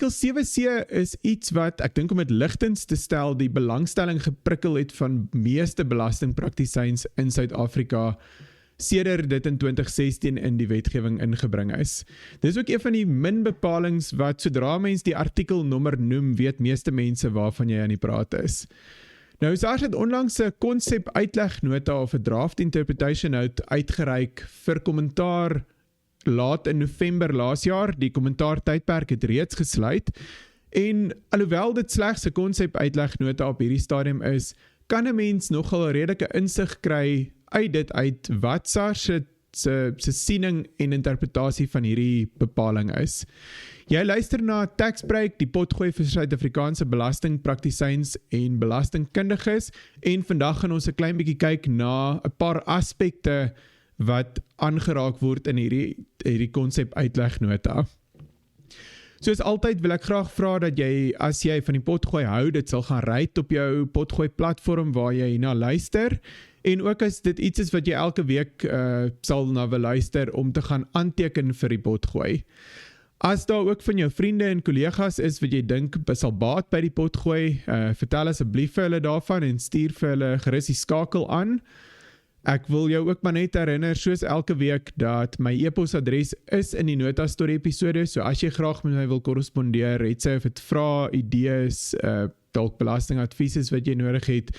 artikel 7C is iets wat, ek dink om het ligtends te stel, die belangstelling geprikkel het van meeste belastingpraktisyns in Suid-Afrika, sedert dit in 2016 in die wetgewing ingebring is. Dit is ook een van die min bepalings wat, sodra mens die artikelnommer noem, weet meeste mense waarvan jy aan die praat is. Nou, SARS het onlangs 'n konsep uitlegnota of 'n draft interpretation note uitgereik vir kommentaar laat in November laas jaar. Die kommentaartydperk het reeds gesluit en alhoewel dit slegs 'n konsep uitlegnota op hierdie stadium is, kan 'n mens nogal 'n redelike insig kry uit wat SARS se siening en interpretasie van hierdie bepaling is. Jy luister na Taxbreak, die potgooi vir Suid-Afrikaanse belastingpraktisyns en belastingkundiges, en vandag gaan ons 'n klein bietjie kyk na 'n paar aspekte wat aangeraak word in hierdie konsep uitlegnota. Soos altyd wil ek graag vra dat jy, as jy van die potgooi hou, dit sal gaan rate op jou potgooi platform waar jy na luister, en ook as dit iets is wat jy elke week sal na wil luister om te gaan aanteken vir die potgooi. As daar ook van jou vriende en kollegas is wat jy dink sal baat by die potgooi, vertel asseblief vir hulle daarvan en stuur vir hulle gerus die skakel aan. Ek wil jou ook maar net herinner, soos elke week, dat my e-posadres is in die notas tot die episode, so as jy graag met my wil korrespondeer, het sy of het vra, idees, dalk belastingadvies is wat jy nodig het,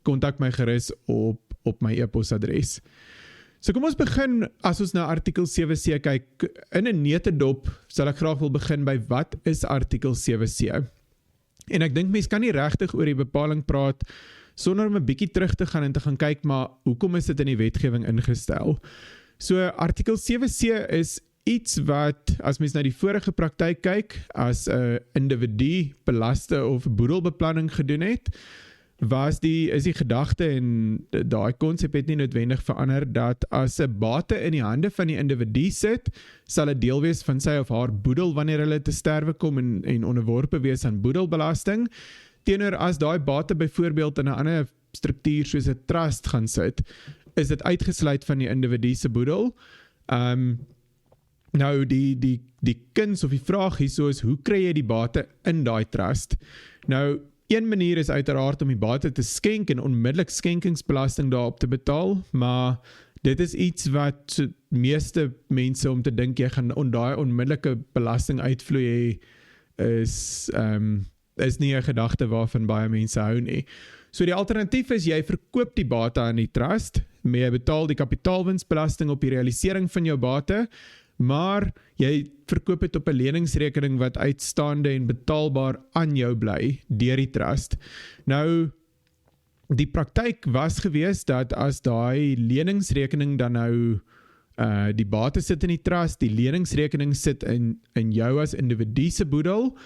kontak my gerus op my e-posadres. So kom ons begin, as ons na artikel 7C kyk, in 'n neutedop sal ek graag wil begin by wat is artikel 7C. En ek dink mens kan nie regtig oor die bepaling praat sonder om 'n bietjie terug te gaan en te gaan kyk, maar hoekom is dit in die wetgewing ingestel? So artikel 7C is iets wat, as mens na die vorige praktyk kyk, as 'n individu belaste of boedelbeplanning gedoen het, is die gedagte, en daai konsep het nie noodwendig verander, dat as 'n bate in die hande van die individu sit, sal 'n deel wees van sy of haar boedel wanneer hulle te sterwe kom en onderworpe wees aan boedelbelasting, teenoor as daai bate byvoorbeeld in 'n ander struktuur soos 'n trust gaan sit, is dit uitgesluit van die individu se boedel. Nou die kuns of die vraag hierso is, hoe kry jy die bate in daai trust? Nou, een manier is uiteraard om die bate te skenk en onmiddellik skenkingsbelasting daarop te betaal, maar dit is iets wat meeste mense om te dink jy gaan daai onmiddellike belasting uitvloei is nie 'n gedagte waarvan baie mense hou nie. So die alternatief is jy verkoop die bate aan die trust, maar jy betaal die kapitaalwinsbelasting op die realisering van jou bate, maar jy verkoop het op 'n leningsrekening wat uitstaande en betaalbaar aan jou bly deur die trust. Nou, die praktyk was gewees dat as daai leningsrekening dan nou die bate sit in die trust, die leningsrekening sit in jou as individu se boedel,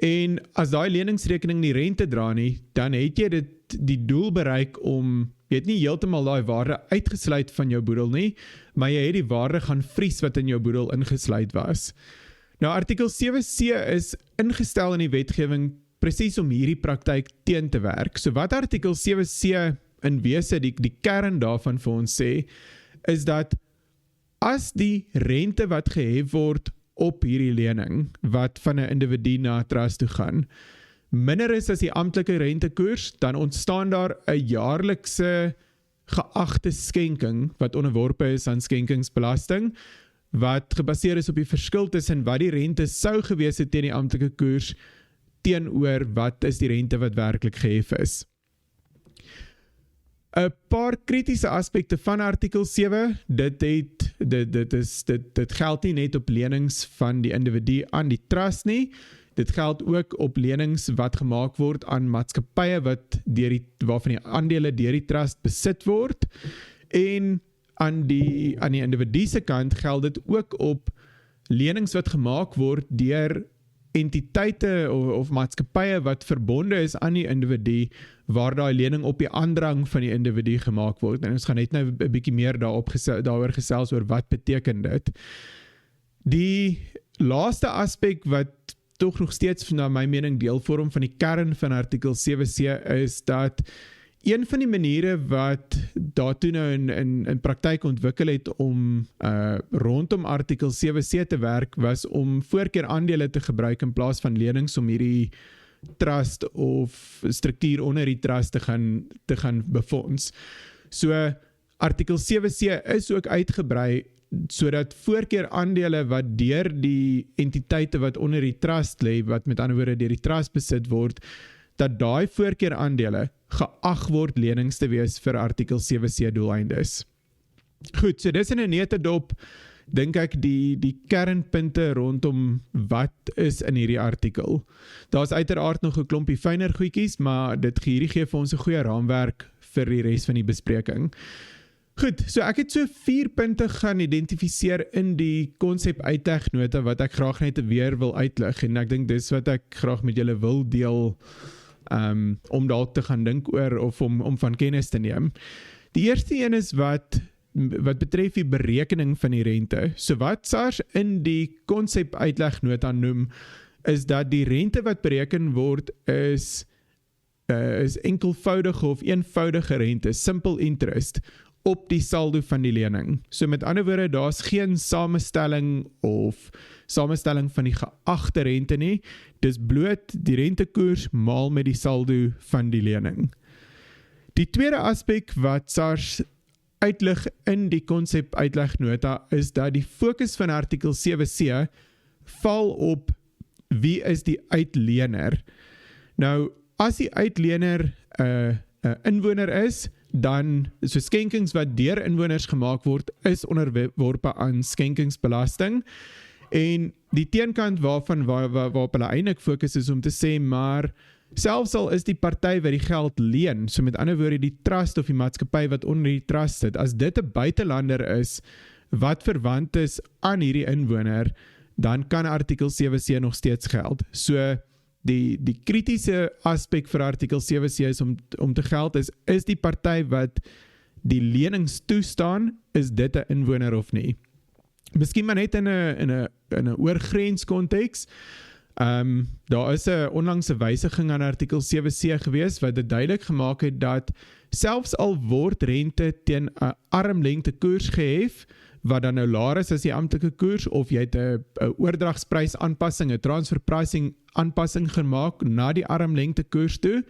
en as daai leningsrekening nie rente dra nie, dan het jy die doel bereik om, jy het nie heeltemal daai waarde uitgesluit van jou boedel nie, maar jy het die waarde gaan vries wat in jou boedel ingesluit was. Nou, artikel 7C is ingestel in die wetgewing presies om hierdie praktyk teen te werk. So wat artikel 7C in wese, die kern daarvan vir ons sê, is dat as die rente wat gehef word op hierdie lening, wat van 'n individu na 'n trust toe gaan, minder is as die amptelike rentekoers, dan ontstaan daar 'n jaarlikse geagte skenking, wat onderworpe is aan skenkingsbelasting, wat gebaseer is op die verskil tussen wat die rente sou gewees het teen die amptelike koers, teenoor wat is die rente wat werklik gehef is. 'n paar kritiese aspekte van artikel 7, dit geld nie net op lenings van die individu aan die trust nie, dit geld ook op lenings wat gemaak word aan maatskappye waarvan die aandele deur die trust besit word, en aan die individu se kant geld dit ook op lenings wat gemaak word deur entiteite of maatskappye wat verbonde is aan die individu, waar daai lening op die aandrang van die individu gemaak word. En ons gaan net nou 'n bietjie meer daaroor gesels oor wat beteken dit. Die laaste aspek wat tog nog steeds na my mening deel vorm van die kern van artikel 7C is dat een van die maniere wat daartoe nou in praktyk ontwikkel het om rondom artikel 7C te werk, was om voorkeur aandele te gebruik in plaas van lenings om hierdie trust of struktuur onder die trust te gaan befonds. So artikel 7C is ook uitgebrei sodat voorkeur aandele wat deur die entiteite wat onder die trust lê, wat met ander woorde deur die trust besit word, dat daai voorkeur aandele geag word lenings te wees vir artikel 7C doeleindes. Goed, so dis in 'n netedop, dink ek die kernpunte rondom wat is in hierdie artikel. Daar's uiteraard nog 'n klompie fyner goedjies, maar hierdie gee vir ons 'n goeie raamwerk vir die res van die bespreking. Goed, so ek het so 4 punte gaan identifiseer in die konsep uitlegnota wat ek graag net weer wil uitlig, en ek dink dis wat ek graag met julle wil deel, om dalk te gaan dink oor of om van kennis te neem. Die eerste een is wat betref die berekening van die rente. So wat SARS in die konsep uitlegnota noem, is dat die rente wat bereken word is enkelvoudige of eenvoudige rente, simple interest, op die saldo van die lening. So met ander woorde, daar's geen samestelling van die geagte rente nie, dis bloot die rentekoers maal met die saldo van die lening. Die tweede aspek wat SARS uitlig in die konsep uitlegnota is dat die fokus van artikel 7C val op wie is die uitlener. Nou, as die uitlener 'n inwoner is, dan so skenkings wat deur inwoners gemaak word, is onderworpe aan skenkingsbelasting. En die teenkant waarop hulle eintlik fokus is om te sê, maar selfs al is die party wat die geld leen, so met ander woorde die trust of die maatskappy wat onder die trust sit, as dit 'n buitelander is wat verwant is aan hierdie inwoner, dan kan artikel 7C nog steeds geld. So die kritiese aspek vir artikel 7C is om te geld is die party wat die lenings toestaan, is dit 'n inwoner of nie. Miskien maar net in 'n oorgrens konteks. Daar is 'n onlangse wysiging aan artikel 7C gewees wat dit duidelik gemaak het dat selfs al word rente teen 'n armlengte koers gehef, wat dan nou laer is as die amptelike koers, of jy het 'n oordragsprys aanpassing, 'n transfer pricing aanpassing gemaak na die armlengte koers toe,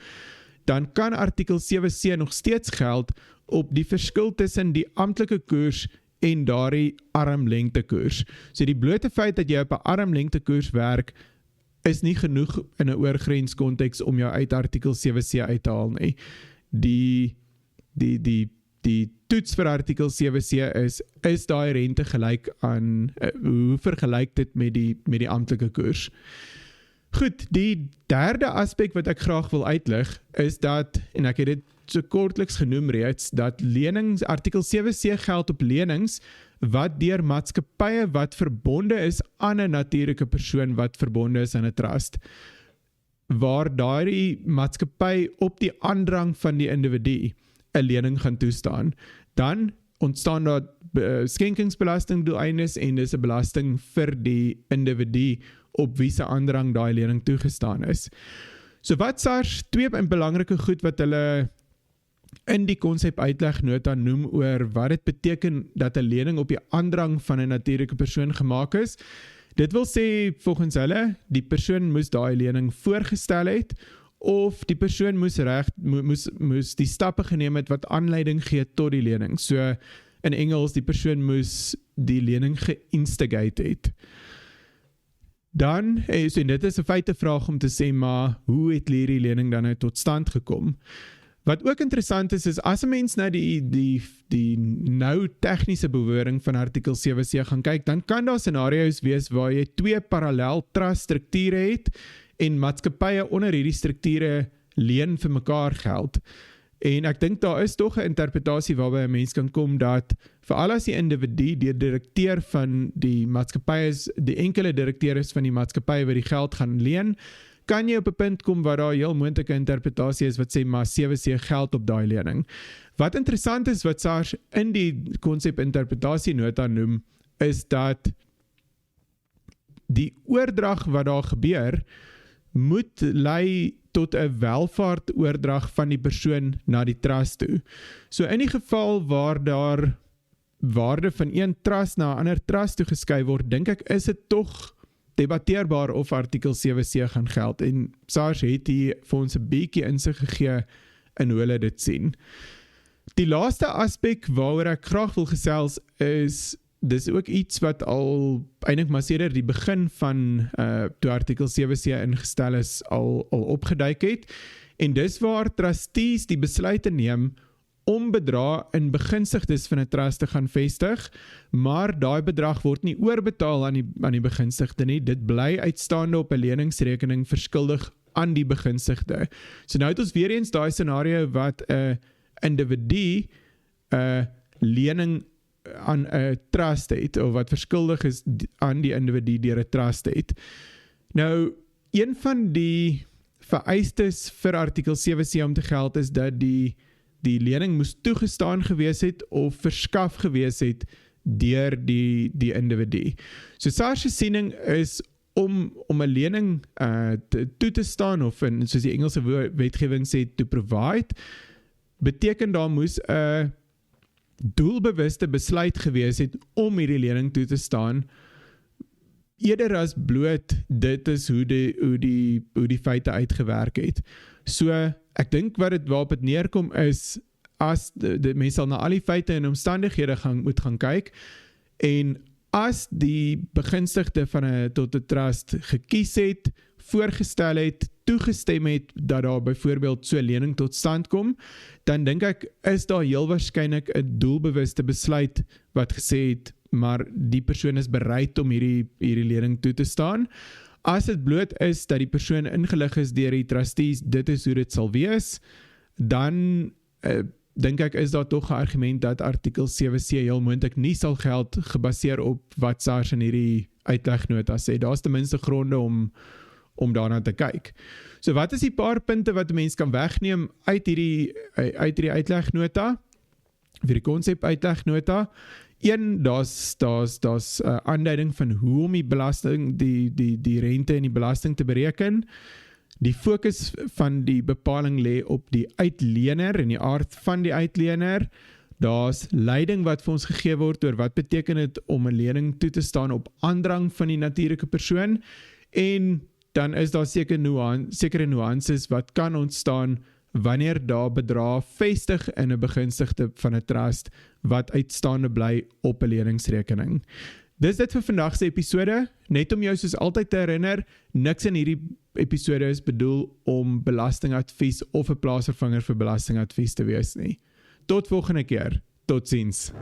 dan kan artikel 7C nog steeds geld op die verskil tussen die amptelike koers en daardie armlengte koers. So die blote feit dat jy op 'n armlengte koers werk, is nie genoeg in 'n oorgrens konteks om jou uit artikel 7C uit te haal nie. Die toets vir artikel 7C is daai rente gelyk aan, hoe vergelyk dit met die amptelike koers? Goed, die derde aspek wat ek graag wil uitlig, is dat, en ek het dit so kortliks genoem reeds, dat lenings, artikel 7C geld op lenings, wat deur maatskappye wat verbonde is aan 'n natuurlike persoon wat verbonde is aan 'n trust, waar daardie maatskappy op die aandrang van die individu 'n lening gaan toestaan, dan ontstaan daar skenkingsbelasting doeleindes en dis 'n belasting vir die individu op wie se aandrang daai lening toegestaan is. So wat SARS 2 belangrike goed wat hulle in die konsep uitlegnota noem oor wat dit beteken dat 'n lening op die aandrang van 'n natuurlike persoon gemaak is. Dit wil sê volgens hulle, die persoon moes daai lening voorgestel het, of die persoon moes die stappe geneem het wat aanleiding gee tot die lening. So in Engels, die persoon moes die lening geïnstigate het. Dan, so en dit is 'n feitevraag om te sê, maar hoe het hierdie lening dan nou tot stand gekom? Wat ook interessant is as 'n mens nou die nou tegniese bewoording van artikel 7C gaan kyk, dan kan daar scenario's wees waar jy 2 parallel trust strukture het en maatskappye onder hierdie strukture leen vir mekaar geld. En ek dink daar is tog 'n interpretasie waarby 'n mens kan kom dat veral as die individu, die direkteur van die maatskappy is, die enkele direkteur is van die maatskappy wat die geld gaan leen, kan jy op 'n punt kom waar daar heel moontlike interpretasie is wat sê maar 7C geld op daai lening. Wat interessant is wat SARS in die konsep interpretasienota noem, is dat die oordrag wat daar gebeur, moet lei tot 'n welvaartoordrag van die persoon na die trust toe. So in die geval waar daar waarde van een trust na 'n ander trust toe geskuif word, dink ek is dit tog debatteerbaar of artikel 7C gaan geld, en SARS het hier vir ons 'n bietjie insig gegee in hoe hulle dit sien. Die laaste aspek waaroor ek graag wil gesels is, dis ook iets wat al eintlik maar sedert die begin van toe artikel 7C ingestel is al opgeduik het, en dis waar trustees die besluite neem om bedrag in begunstigdes van 'n trust te gaan vestig, maar daai bedrag word nie oorbetaal aan die begunstigde nie, dit bly uitstaande op 'n leningsrekening verskuldig aan die begunstigde. So nou het ons weer eens daai scenario wat 'n individu 'n lening aan 'n trust het, of wat verskuldig is aan die individu deur 'n trust het. Nou, een van die vereistes vir artikel 7C om te geld is dat die lening moes toegestaan gewees het of verskaf gewees het deur die individu. So SARS se siening is om 'n lening toe te staan, of soos die Engelse wetgewing sê, to provide, beteken daar moes 'n doelbewuste besluit gewees het om hierdie lening toe te staan, eerder as bloot dit is hoe die feite uitgewerk het. So ek dink waarop dit neerkom is, as die mense sal na al die feite en omstandighede moet gaan kyk, en as die begunstigde van tot 'n trust gekies het, voorgestel het, toegestem het dat daar byvoorbeeld so 'n lening tot stand kom, dan dink ek is daar heel waarskynlik 'n doelbewuste besluit wat gesê het, maar die persoon is bereid om hierdie lening toe te staan. As dit bloot is dat die persoon ingelig is deur die trustees, dit is hoe dit sal wees, dan dink ek is daar tog 'n argument dat artikel 7C heel moontlik nie sal geld, gebaseer op wat SARS in hierdie uitlegnota sê. Daar's ten minste gronde om daarna te kyk. So wat is die paar punte wat 'n mens kan wegneem uit hierdie uitlegnota, vir die konsep uitlegnota? Een, daar's 'n aanduiding van hoe om die belasting, die rente en die belasting te bereken. Die fokus van die bepaling lê op die uitlener en die aard van die uitlener. Daar's leiding wat vir ons gegee word oor wat beteken dit om 'n lening toe te staan op aandrang van die natuurlike persoon, en dan is daar sekere nuances wat kan ontstaan wanneer daar bedrag vestig in 'n begunstigde van 'n trust wat uitstaande bly op 'n leningsrekening. Dis dit vir vandag se episode, net om jou soos altyd te herinner, niks in hierdie episode is bedoel om belastingadvies of 'n plaasvervanger vir belastingadvies te wees nie. Tot volgende keer, totsiens.